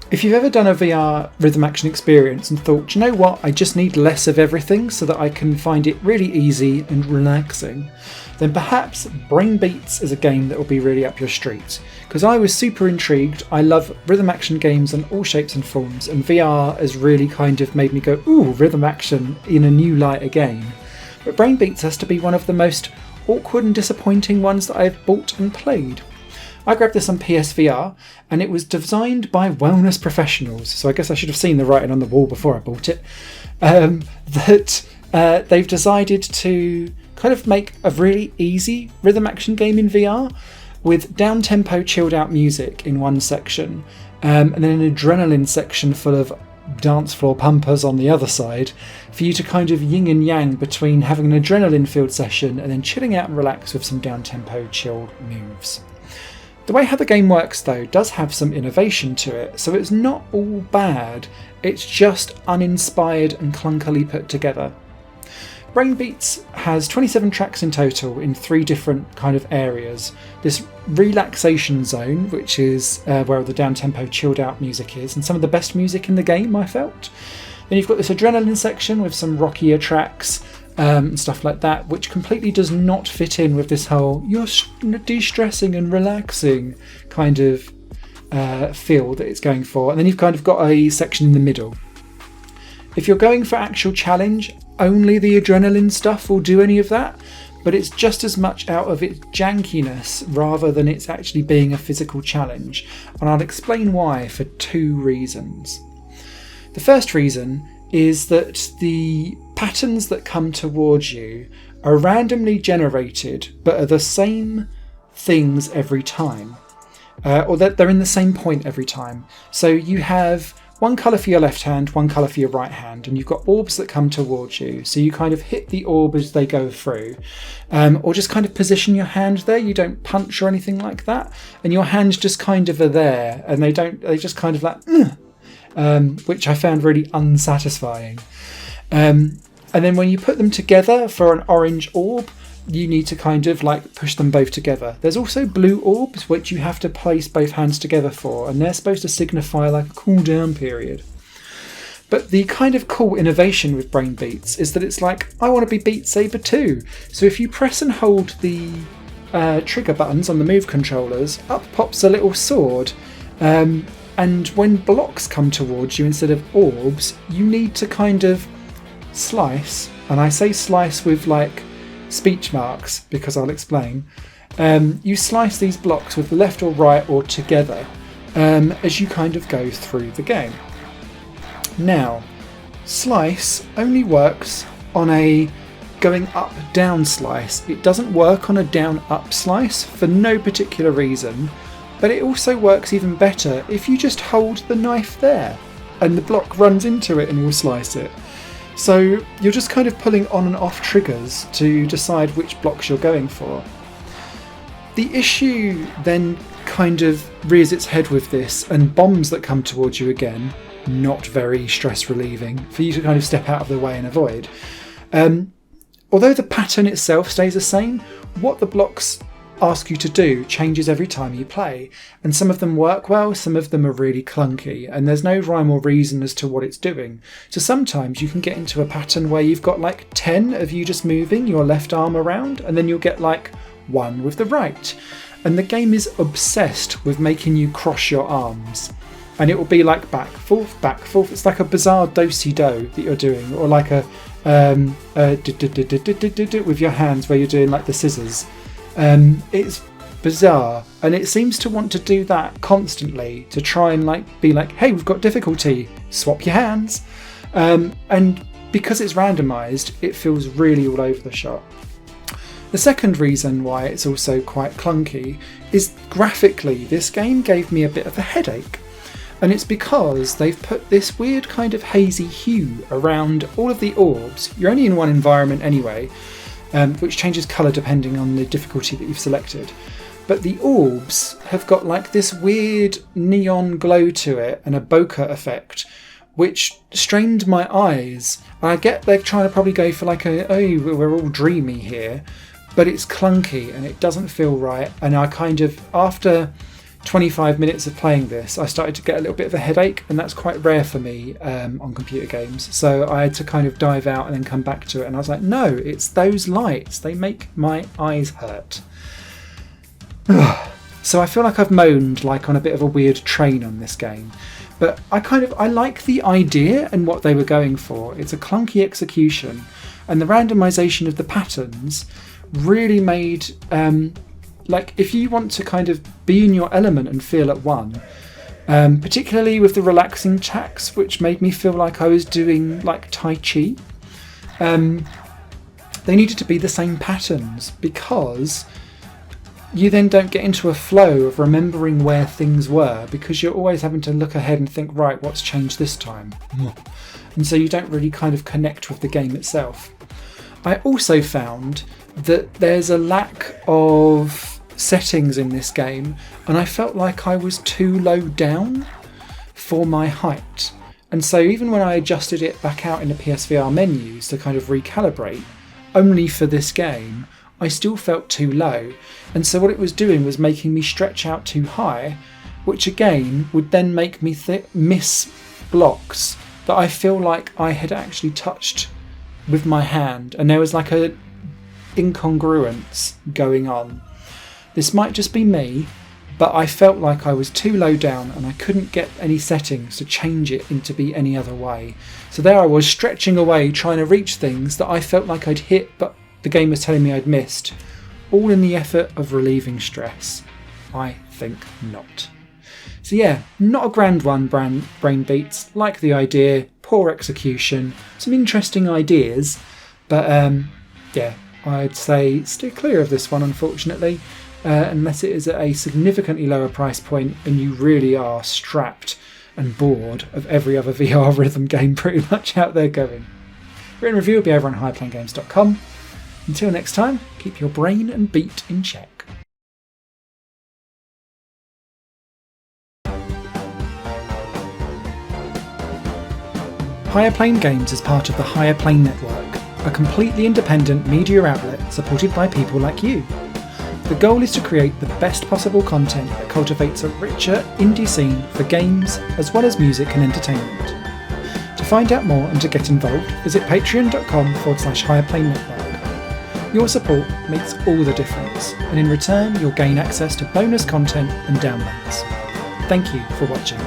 If you've ever done a VR rhythm action experience and thought, "Do you know what, I just need less of everything so that I can find it really easy and relaxing," then perhaps Brain Beats is a game that will be really up your street. Because I was super intrigued. I love rhythm action games in all shapes and forms, and VR has really kind of made me go, ooh, rhythm action in a new light again. But Brain Beats has to be one of the most awkward and disappointing ones that I've bought and played. I grabbed this on PSVR, and it was designed by wellness professionals, so I guess I should have seen the writing on the wall before I bought it, they've decided to kind of make a really easy rhythm action game in VR with down-tempo chilled out music in one section, and then an adrenaline section full of dance floor pumpers on the other side, for you to kind of yin and yang between having an adrenaline filled session and then chilling out and relax with some down-tempo chilled moves. The way how the game works though does have some innovation to it, so it's not all bad, it's just uninspired and clunkily put together. Brain Beats has 27 tracks in total in 3 different kind of areas. This relaxation zone, which is where the down-tempo chilled out music is, and some of the best music in the game I felt. Then you've got this adrenaline section with some rockier tracks, and stuff like that, which completely does not fit in with this whole you're de-stressing and relaxing kind of feel that it's going for. And then you've kind of got a section in the middle. If you're going for actual challenge, only the adrenaline stuff will do any of that, but it's just as much out of its jankiness rather than it's actually being a physical challenge. And I'll explain why for 2 reasons. The first reason is that the patterns that come towards you are randomly generated but are the same things every time, or that they're in the same point every time. So you have one colour for your left hand, one colour for your right hand, and you've got orbs that come towards you, so you kind of hit the orb as they go through, or just kind of position your hand there. You don't punch or anything like that, and your hands just kind of are there, and they just kind of like which I found really unsatisfying. And then when you put them together for an orange orb, you need to kind of like push them both together. There's also blue orbs, which you have to place both hands together for, and they're supposed to signify like a cool down period. But the kind of cool innovation with Brain Beats is that it's like, I want to be Beat Saber too. So if you press and hold the trigger buttons on the move controllers, up pops a little sword. And when blocks come towards you instead of orbs, you need to kind of slice, and I say slice with like speech marks because I'll explain. You slice these blocks with left or right or together as you kind of go through the game. Now, slice only works on a going up down slice. It doesn't work on a down up slice for no particular reason, but it also works even better if you just hold the knife there and the block runs into it and will slice it. So you're just kind of pulling on and off triggers to decide which blocks you're going for. The issue then kind of rears its head with this, and bombs that come towards you again, not very stress relieving for you to kind of step out of the way and avoid. Although the pattern itself stays the same, what the blocks ask you to do changes every time you play, and some of them work well, some of them are really clunky, and there's no rhyme or reason as to what it's doing. So sometimes you can get into a pattern where you've got like 10 of you just moving your left arm around, and then you'll get like 1 with the right, and the game is obsessed with making you cross your arms, and it will be like back forth. It's like a bizarre do-si-do that you're doing, or like a with your hands where you're doing like the scissors. It's bizarre, and it seems to want to do that constantly to try and like be like, hey, we've got difficulty, swap your hands, and because it's randomized, it feels really all over the shop. The second reason why it's also quite clunky is graphically this game gave me a bit of a headache, and it's because they've put this weird kind of hazy hue around all of the orbs. You're only in one environment anyway, which changes colour depending on the difficulty that you've selected. But the orbs have got like this weird neon glow to it and a bokeh effect, which strained my eyes. I get they're trying to probably go for like we're all dreamy here, but it's clunky and it doesn't feel right. And I kind of, after 25 minutes of playing this, I started to get a little bit of a headache, and that's quite rare for me on computer games. So I had to kind of dive out and then come back to it, and I was like, no, it's those lights. They make my eyes hurt. So I feel like I've moaned like on a bit of a weird train on this game. But I like the idea and what they were going for. It's a clunky execution, and the randomization of the patterns really made like if you want to kind of be in your element and feel at one, particularly with the relaxing tracks, which made me feel like I was doing like Tai Chi, they needed to be the same patterns, because you then don't get into a flow of remembering where things were, because you're always having to look ahead and think, right, what's changed this time? And so you don't really kind of connect with the game itself. I also found that there's a lack of settings in this game, and I felt like I was too low down for my height. And so even when I adjusted it back out in the PSVR menus to kind of recalibrate, only for this game, I still felt too low. And so what it was doing was making me stretch out too high, which again would then make me miss blocks that I feel like I had actually touched with my hand, and there was like a incongruence going on. This might just be me, but I felt like I was too low down and I couldn't get any settings to change it into be any other way. So there I was, stretching away, trying to reach things that I felt like I'd hit, but the game was telling me I'd missed, all in the effort of relieving stress. I think not. So yeah, not a grand one, Brain Beats. Like the idea, poor execution, some interesting ideas, but yeah, I'd say steer clear of this one, unfortunately, unless it is at a significantly lower price point and you really are strapped and bored of every other VR rhythm game pretty much out there going. Written review will be over on highplayinggames.com. Until next time, keep your brain and beat in check. Higher Plane Games is part of the Higher Plane Network, a completely independent media outlet supported by people like you. The goal is to create the best possible content that cultivates a richer indie scene for games as well as music and entertainment. To find out more and to get involved, visit patreon.com/higherplane-network. Your support makes all the difference, and in return you'll gain access to bonus content and downloads. Thank you for watching.